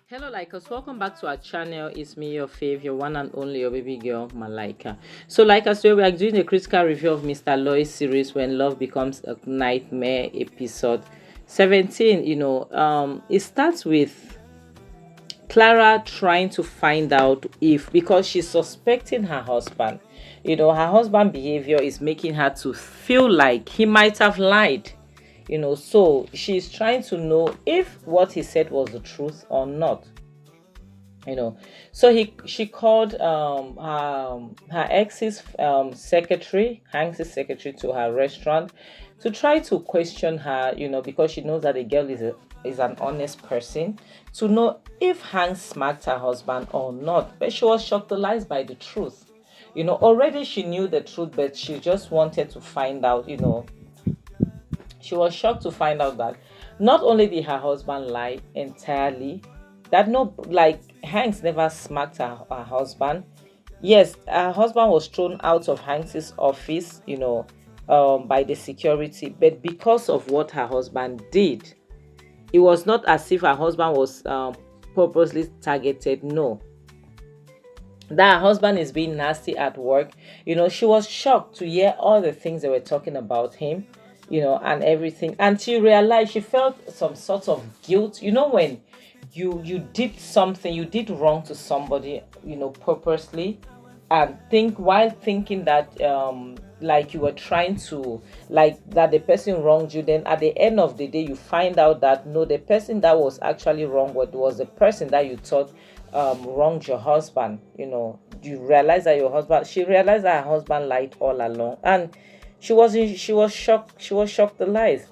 Hello likers, welcome back to our channel. It's me, your fave, your one and only, your baby girl Malika. So like I said, we are doing a critical review of Mr. Aloy's series When Love Becomes a Nightmare, episode 17. It starts with Clara trying to find out if, because she's suspecting her husband, her husband behavior is making her to feel like he might have lied. So she's trying to know if what he said was the truth or not. So she called her ex's secretary, Hanks's secretary, to her restaurant to try to question her, because she knows that the girl is an honest person, to know if Hanks smacked her husband or not. But she was shocked by the truth. Already she knew the truth, but she just wanted to find out. She was shocked to find out that not only did her husband lie entirely, that no, like Hanks never smacked her husband. Yes, her husband was thrown out of Hanks's office, by the security, but because of what her husband did, it was not as if her husband was purposely targeted. No, that her husband is being nasty at work. She was shocked to hear all the things they were talking about him, and everything. And she realized, she felt some sort of guilt. When you did something, you did wrong to somebody, purposely, and while thinking that like you were trying to, like, that the person wronged you, then at the end of the day you find out that no, the person that was actually wrong was the person that you thought wronged your husband. You realize that she realized that her husband lied all along, and she was shocked. She was shocked the lies,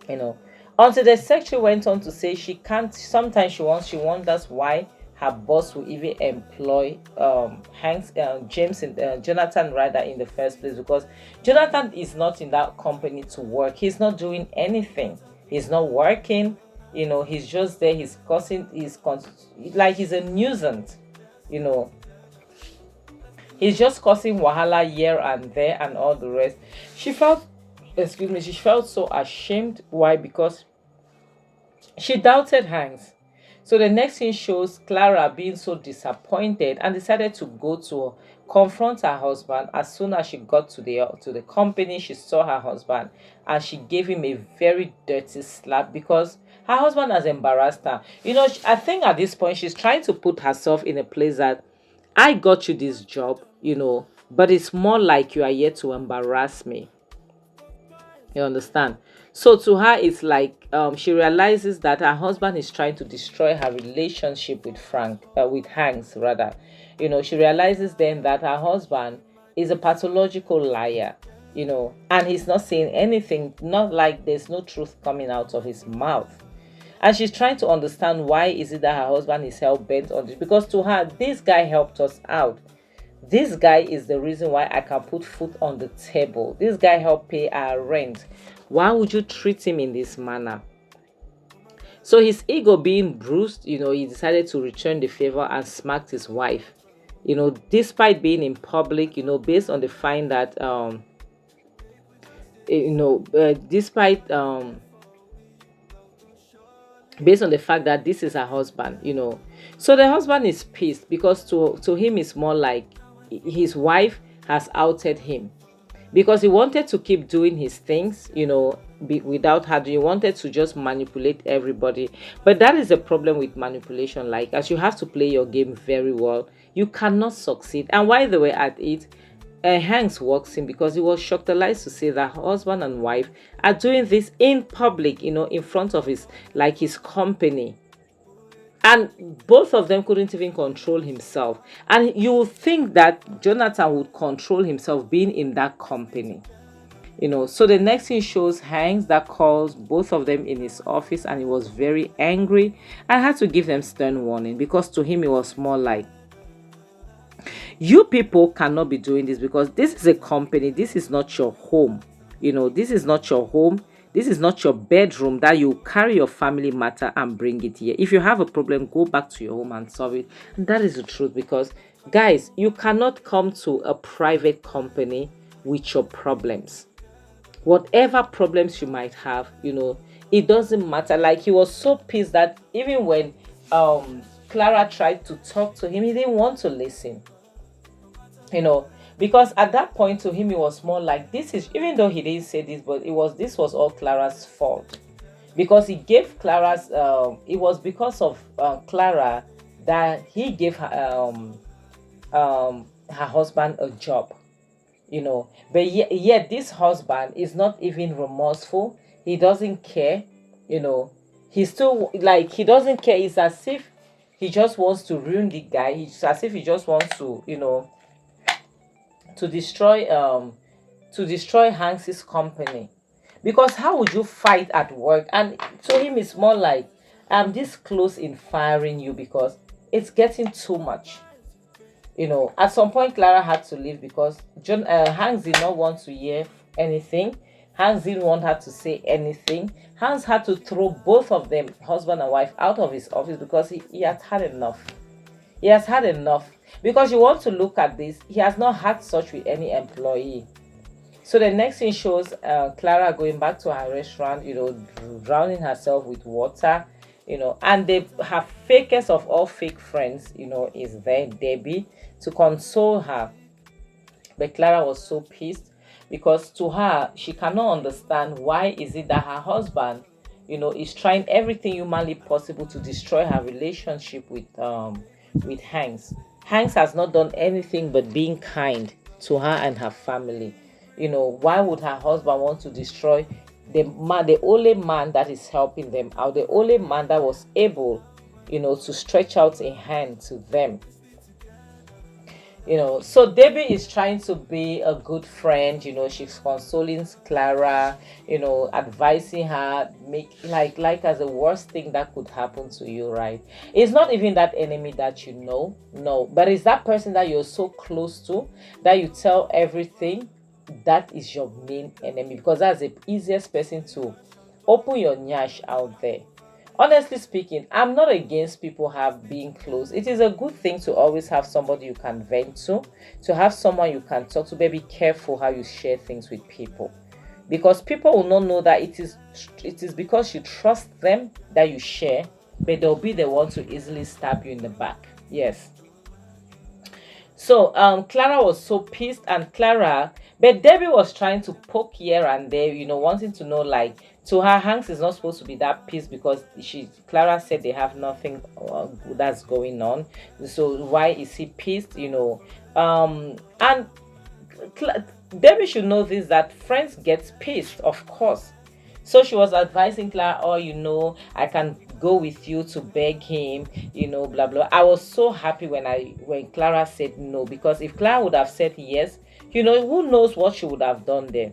you know until the secretary went on to say she can't, sometimes she wonders why her boss will even employ Hanks, Jonathan rather, in the first place, because Jonathan is not in that company to work. He's not doing anything. He's not working. He's just there. He's causing. Like he's a nuisance. You know, he's just causing wahala here and there and all the rest. She felt, excuse me, she felt so ashamed. Why? Because she doubted Hanks. So the next thing shows Clara being so disappointed and decided to go to confront her husband. As soon as she got to the company, she saw her husband and she gave him a very dirty slap because her husband has embarrassed her. I think at this point she's trying to put herself in a place that I got you this job, but it's more like you are here to embarrass me. You understand? So to her, it's like she realizes that her husband is trying to destroy her relationship with Hanks rather. She realizes then that her husband is a pathological liar. And he's not saying anything, not like there's no truth coming out of his mouth. And she's trying to understand why is it that her husband is hell bent on this, because to her, this guy helped us out. This guy is the reason why I can put food on the table. This guy helped pay our rent. Why would you treat him in this manner? So his ego being bruised, he decided to return the favor and smacked his wife. Despite being in public, based on the find that despite based on the fact that this is her husband. So the husband is pissed because to him it's more like his wife has outed him, because he wanted to keep doing his things, without her. He wanted to just manipulate everybody. But that is the problem with manipulation. Like, as you have to play your game very well, you cannot succeed. And while they were at it, Hanks walks in because he was shocked to say that husband and wife are doing this in public, in front of his company. And both of them couldn't even control himself. And you would think that Jonathan would control himself being in that company. So the next thing shows Hanks that calls both of them in his office, and he was very angry and had to give them stern warning, because to him it was more like, you people cannot be doing this, because this is a company. This is not your home. This is not your home. This is not your bedroom that you carry your family matter and bring it here. If you have a problem, go back to your home and solve it. And that is the truth, because guys, you cannot come to a private company with your problems. whatever problems you might have, it doesn't matter. Like, he was so pissed that even when Clara tried to talk to him, he didn't want to listen, you know because at that point, to him, it was more like, this is, even though he didn't say this, but this was all Clara's fault, because he gave Clara's it was because of Clara that he gave her husband a job, but yet this husband is not even remorseful. He doesn't care, you know he's still, like, he doesn't care. It's as if he just wants to ruin the guy. It's as if he just wants to, to destroy Hanks's company. Because how would you fight at work? And to him, it's more like, I'm this close in firing you because it's getting too much. At some point, Clara had to leave because Hanks did not want to hear anything. Hanks didn't want her to say anything. Hanks had to throw both of them, husband and wife, out of his office because he has had enough. He has had enough. Because you want to look at this, he has not had such with any employee. So the next thing shows Clara going back to her restaurant, drowning herself with water, and her fakest of all fake friends, is there, Debbie, to console her. But Clara was so pissed because to her, she cannot understand why is it that her husband, is trying everything humanly possible to destroy her relationship with Hanks. Hanks has not done anything but being kind to her and her family. Why would her husband want to destroy the only man that is helping them out, the only man that was able, to stretch out a hand to them? So Debbie is trying to be a good friend. She's consoling Clara, advising her, make like as the worst thing that could happen to you, right? It's not even that enemy that no, but it's that person that you're so close to, that you tell everything. That is your main enemy, because that's the easiest person to open your nyash out there. Honestly speaking, I'm not against people being close. It is a good thing to always have somebody you can vent to have someone you can talk to, but be careful how you share things with people, because people will not know that it is because you trust them that you share, but they'll be the one to easily stab you in the back. Yes. So Clara was so pissed, but Debbie was trying to poke here and there, wanting to know, like, to her, Hanks is not supposed to be that pissed because Clara said they have nothing that's going on. So why is he pissed? And Debbie should know this, that friends get pissed, of course. So she was advising Clara, I can go with you to beg him, blah blah. I was so happy when Clara said no, because if Clara would have said yes, who knows what she would have done there?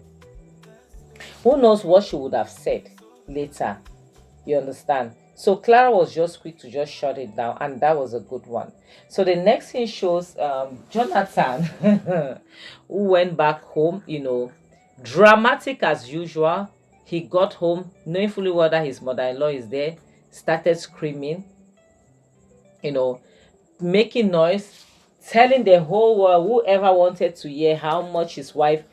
Who knows what she would have said later? You understand? So Clara was just quick to just shut it down, and that was a good one. So the next thing shows Jonathan, who went back home, dramatic as usual. He got home knowing fully well that his mother-in-law is there, started screaming, making noise, telling the whole world, whoever wanted to hear, how much his wife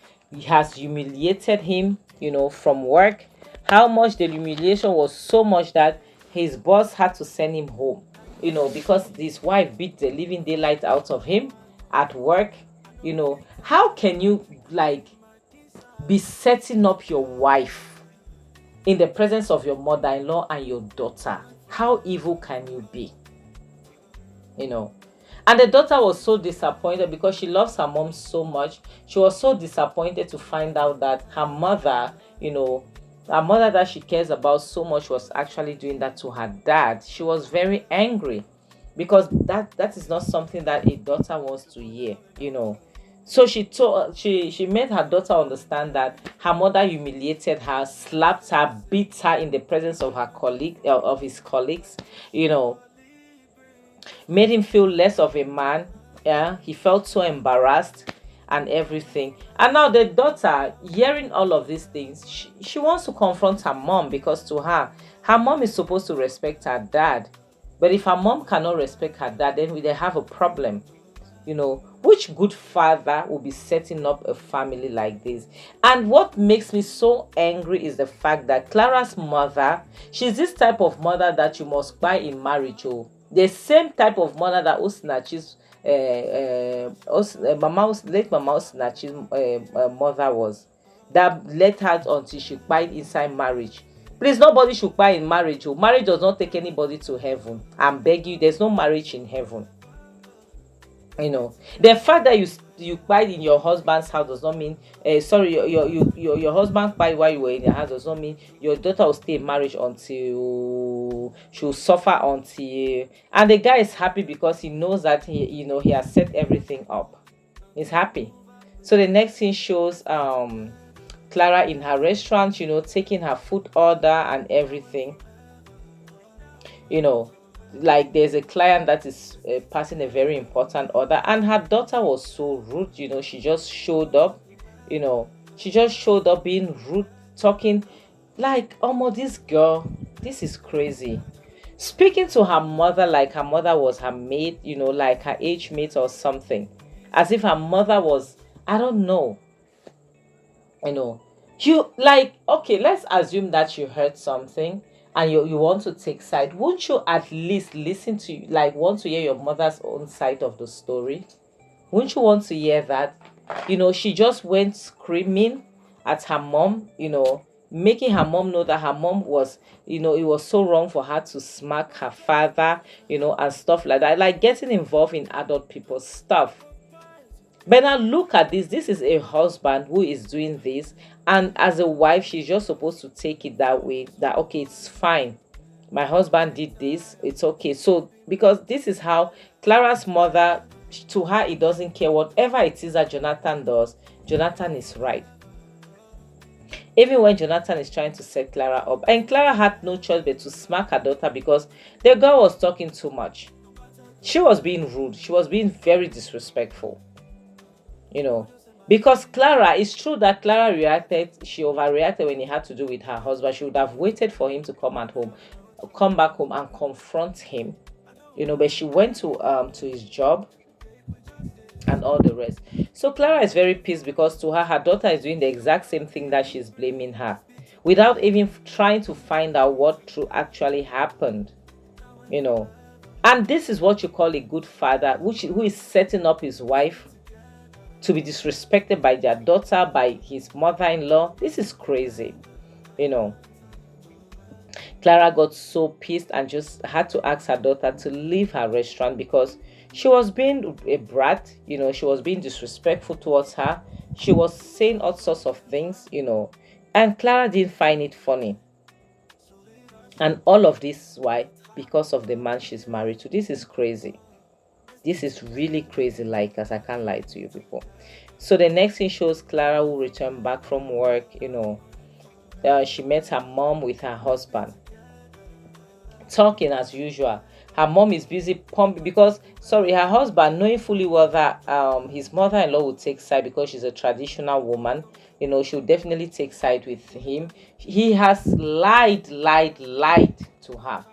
has humiliated him, from work, how much the humiliation was so much that his boss had to send him home, because his wife beat the living daylight out of him at work. How can you, like, be setting up your wife in the presence of your mother-in-law and your daughter? How evil can you be? And the daughter was so disappointed because she loves her mom so much. She was so disappointed to find out that her mother, her mother that she cares about so much, was actually doing that to her dad. She was very angry because that is not something that a daughter wants to hear, So she made her daughter understand that her mother humiliated her, slapped her, beat her in the presence of of his colleagues, made him feel less of a man. Yeah, he felt so embarrassed and everything. And now the daughter, hearing all of these things, she wants to confront her mom, because to her mom is supposed to respect her dad. But if her mom cannot respect her dad, then they have a problem. which good father will be setting up a family like this? And what makes me so angry is the fact that Clara's mother, she's this type of mother that you must buy in marriage. Oh, the same type of mother that Osinachi's late Mama Osinachi's mother was, that let her until she died inside marriage. Please, nobody should buy in marriage. Oh, marriage does not take anybody to heaven. I'm begging you, there's no marriage in heaven. The fact that you cried in your husband's house does not mean sorry, your husband cried while you were in your house does not mean your daughter will stay in marriage until she'll suffer until. And the guy is happy because he knows that he has set everything up. He's happy. So the next thing shows Clara in her restaurant, taking her food order and everything. Like there's a client that is passing a very important order, and her daughter was so rude. She just showed up. Being rude, talking like, oh, this girl, this is crazy. Speaking to her mother like her mother was her maid, like her age mate or something, as if her mother was, I don't know. You like, okay, let's assume that you heard something and you want to take side. Won't you at least listen to, like, want to hear your mother's own side of the story? Won't you want to hear that? She just went screaming at her mom, making her mom know that her mom was, it was so wrong for her to smack her father, and stuff like that, like getting involved in adult people's stuff. But now look at this. This is a husband who is doing this, and as a wife, she's just supposed to take it that way. That, okay, it's fine. My husband did this. It's okay. So because this is how Clara's mother, to her, it doesn't care whatever it is that Jonathan does. Jonathan is right. Even when Jonathan is trying to set Clara up, and Clara had no choice but to smack her daughter because the girl was talking too much. She was being rude. She was being very disrespectful. Because Clara, it's true that Clara she overreacted when it had to do with her husband. She would have waited for him to come back home and confront him, but she went to his job and all the rest. So Clara is very pissed because to her daughter is doing the exact same thing that she's blaming her, without even trying to find out what true actually happened, And this is what you call a good father, who is setting up his wife to be disrespected by their daughter, by his mother-in-law. This is crazy. Clara got so pissed and just had to ask her daughter to leave her restaurant because she was being a brat. She was being disrespectful towards her. She was saying all sorts of things, and Clara didn't find it funny. And all of this, why? Because of the man she's married to. This is crazy. This is really crazy, like, as I can't lie to you people. So the next thing shows Clara who returned back from work. She met her mom with her husband, talking as usual. Her mom is busy pumping because, her husband, knowing fully well that his mother-in-law would take side because she's a traditional woman, she'll definitely take side with him. He has lied to her,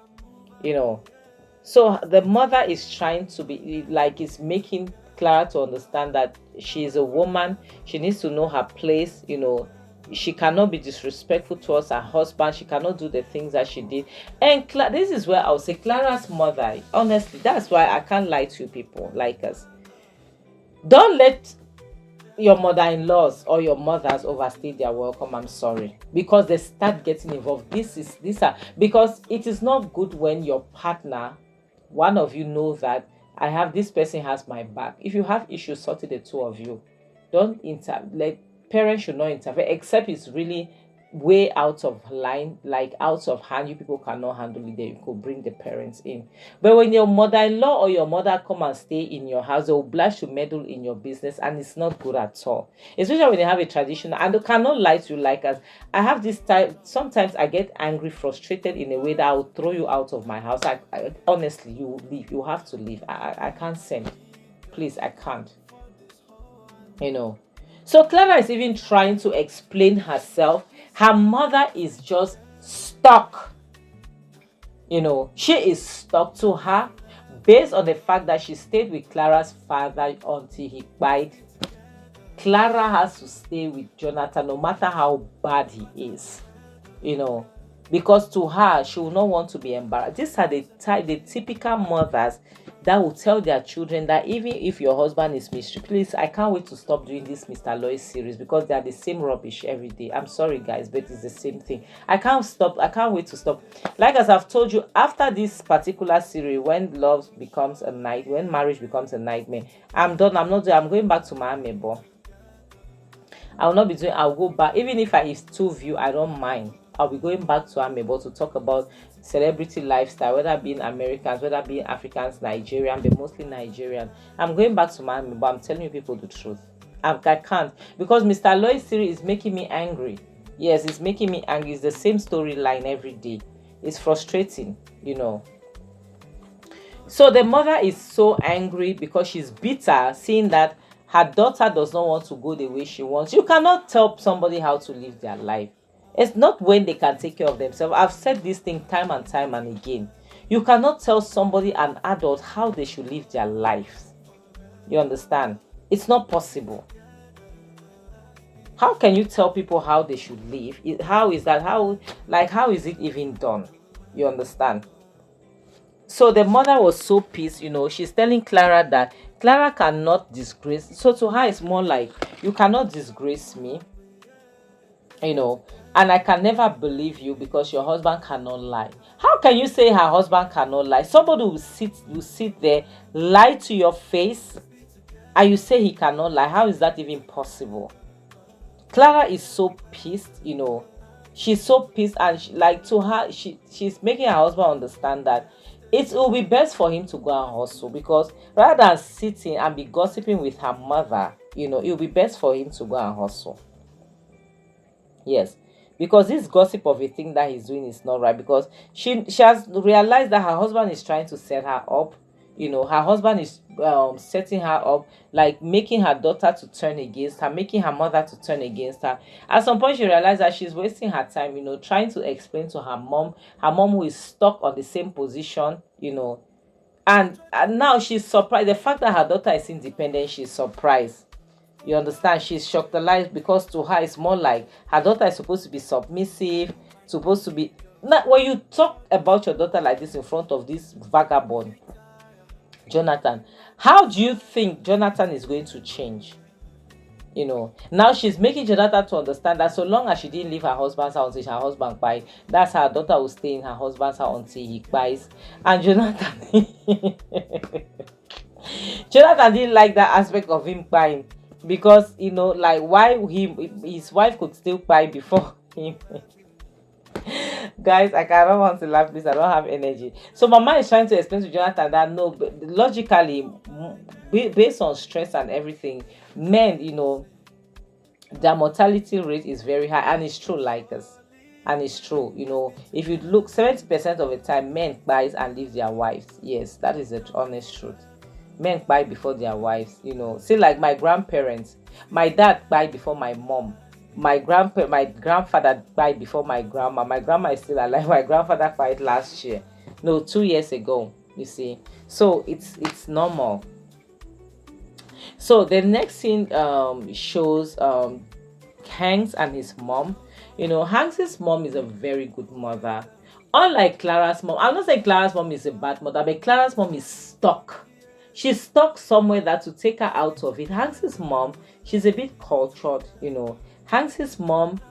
So the mother is trying to be like, is making Clara to understand that she is a woman. She needs to know her place. She cannot be disrespectful towards her husband. She cannot do the things that she did. And this is where I'll say Clara's mother, honestly, that's why I can't lie to you people like us. Don't let your mother-in-laws or your mothers overstay their welcome. I'm sorry, because they start getting involved. Because it is not good when your partner, one of you, knows that I have this person has my back. If you have issues, sort it, the two of you. Don't parents should not interfere except it's really way out of line, like out of hand. You people cannot handle it, then you could bring the parents in. But when your mother-in-law or your mother come and stay in your house, they will oblige to meddle in your business, and it's not good at all. Especially when they have a tradition, and they cannot lie to you like us. I have this type. Sometimes I get angry, frustrated in a way that I will throw you out of my house. I honestly, you leave. You have to leave. I can't send. Please, I can't. So Clara is even trying to explain herself. Her mother is just stuck. She is stuck to her. based on the fact that she stayed with Clara's father until he died. Clara has to stay with Jonathan no matter how bad he is, because to her, she will not want to be embarrassed. These are the typical mothers that will tell their children that even if your husband is mistreated, please, I can't wait to stop doing this Mr. Aloy series because they are the same rubbish every day. I'm sorry, guys, but it's the same thing. I can't wait to stop. Like as I've told you, after this particular series, when marriage becomes a nightmare, I'm done. I'm going back to my amebo. I will not be doing. I'll go back, even if it's 2 view, I don't mind. I'll be going back to amebo to talk about celebrity lifestyle, whether being Americans, whether being Africans, Nigerian, but mostly Nigerian. I'm going back to my amebo. I'm telling you people the truth. I can't, because Mr. Aloy's series is making me angry. Yes, it's making me angry. It's the same storyline every day. It's frustrating, So the mother is so angry because she's bitter, seeing that her daughter does not want to go the way she wants. You cannot tell somebody how to live their life. It's not when they can take care of themselves. I've said this thing time and time and again. You cannot tell somebody, an adult, how they should live their lives. You understand? It's not possible. How can you tell people how they should live? How is that? How is it even done? You understand? So the mother was so pissed, she's telling Clara that Clara cannot disgrace. So to her, it's more like, you cannot disgrace me, and I can never believe you because your husband cannot lie. How can you say her husband cannot lie? Somebody will sit there, lie to your face, and you say he cannot lie. How is that even possible? Clara is so pissed, she's so pissed, and to her, she's making her husband understand that it will be best for him to go and hustle, because rather than sitting and be gossiping with her mother, it will be best for him to go and hustle. Yes, because this gossip of a thing that he's doing is not right, because she has realized that her husband is trying to set her up. Her husband is setting her up, like making her daughter to turn against her, making her mother to turn against her. At some point, she realized that she's wasting her time, trying to explain to her mom who is stuck on the same position, and now she's surprised. The fact that her daughter is independent, she's surprised. You understand? She's shocked alive, because to her, it's more like her daughter is supposed to be submissive, supposed to be. Now, when you talk about your daughter like this in front of this vagabond, Jonathan, how do you think Jonathan is going to change? Now she's making Jonathan to understand that so long as she didn't leave her husband's house until her husband buys, that's her daughter will stay in her husband's house until he buys. And Jonathan Jonathan didn't like that aspect of him buying, because why his wife could still buy before him. Guys, I cannot want to laugh, please. I don't have energy. So mama is trying to explain to Jonathan that no, logically, based on stress and everything, men, their mortality rate is very high, and it's true, like us. And it's true, if you look, 70% of the time, men buys and leave their wives. Yes, that is the honest truth. Men buy before their wives, See, like my grandparents, my dad buy before my mom. My grandfather died before my grandma. My grandma is still alive. My grandfather died last year. No, 2 years ago. You see, so it's normal. So the next scene shows Hanks and his mom. Hanks's mom is a very good mother. Unlike Clara's mom, I'm not saying Clara's mom is a bad mother, but Clara's mom is stuck. She's stuck somewhere that to take her out of it. Hanks's mom, she's a bit cultured, Hanks's mom,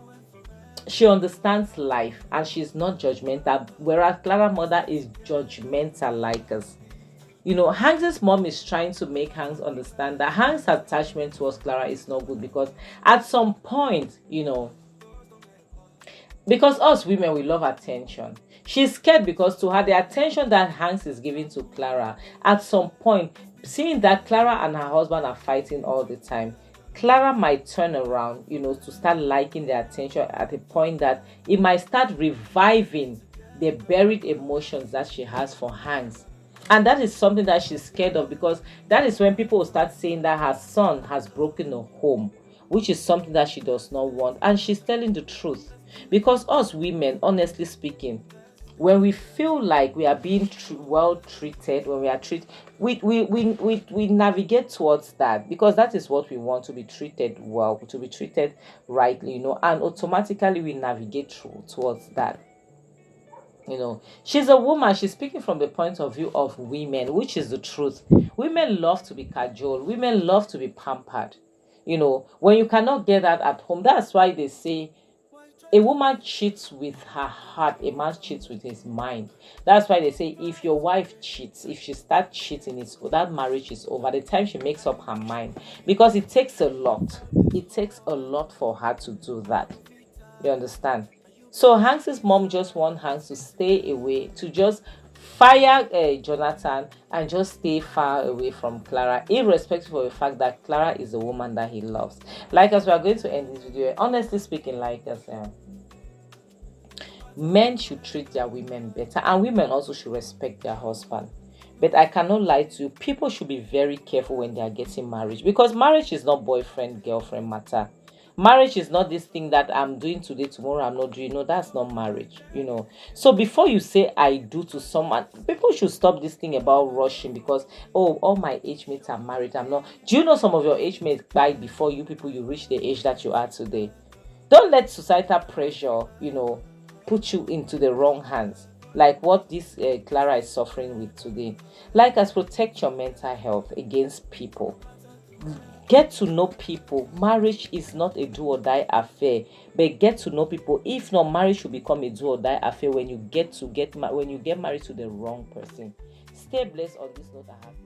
she understands life and she's not judgmental, whereas Clara's mother is judgmental like us. Hanks's mom is trying to make Hanks understand that Hanks' attachment towards Clara is not good, because at some point, because us women, we love attention. She's scared because to her, the attention that Hanks is giving to Clara, at some point, seeing that Clara and her husband are fighting all the time, Clara might turn around, to start liking the attention at a point that it might start reviving the buried emotions that she has for Hanks. And that is something that she's scared of, because that is when people will start saying that her son has broken her home, which is something that she does not want. And she's telling the truth. Because us women, honestly speaking, when we feel like we are being well treated, when we are treated, we navigate towards that, because that is what we want, to be treated well, to be treated rightly, and automatically we navigate towards that. She's a woman, she's speaking from the point of view of women, which is the truth. Women love to be cajoled, women love to be pampered. When you cannot get that at home, that's why they say a woman cheats with her heart, a man cheats with his mind. That's why they say if your wife cheats, if she starts cheating, that marriage is over the time she makes up her mind, because it takes a lot. It takes a lot for her to do that. You understand? So Hanks's mom just want Hanks to stay away, to just fire Jonathan, and just stay far away from Clara, irrespective of the fact that Clara is the woman that he loves. Like, as we are going to end this video, honestly speaking, like us, men should treat their women better, and women also should respect their husband. But I cannot lie to you, people should be very careful when they are getting married, because marriage is not boyfriend girlfriend matter. Marriage is not this thing that I'm doing today, tomorrow I'm not doing. No, that's not marriage. So before you say I do to someone, people should stop this thing about rushing, because, oh, all my age mates are married, I'm not. Do you know some of your age mates died before you reach the age that you are today? Don't let societal pressure put you into the wrong hands, like what this Clara is suffering with today. Like, as protect your mental health against people. Get to know people. Marriage is not a do or die affair, but get to know people. If not, marriage should become a do or die affair when you get married to the wrong person. Stay blessed on this note. I have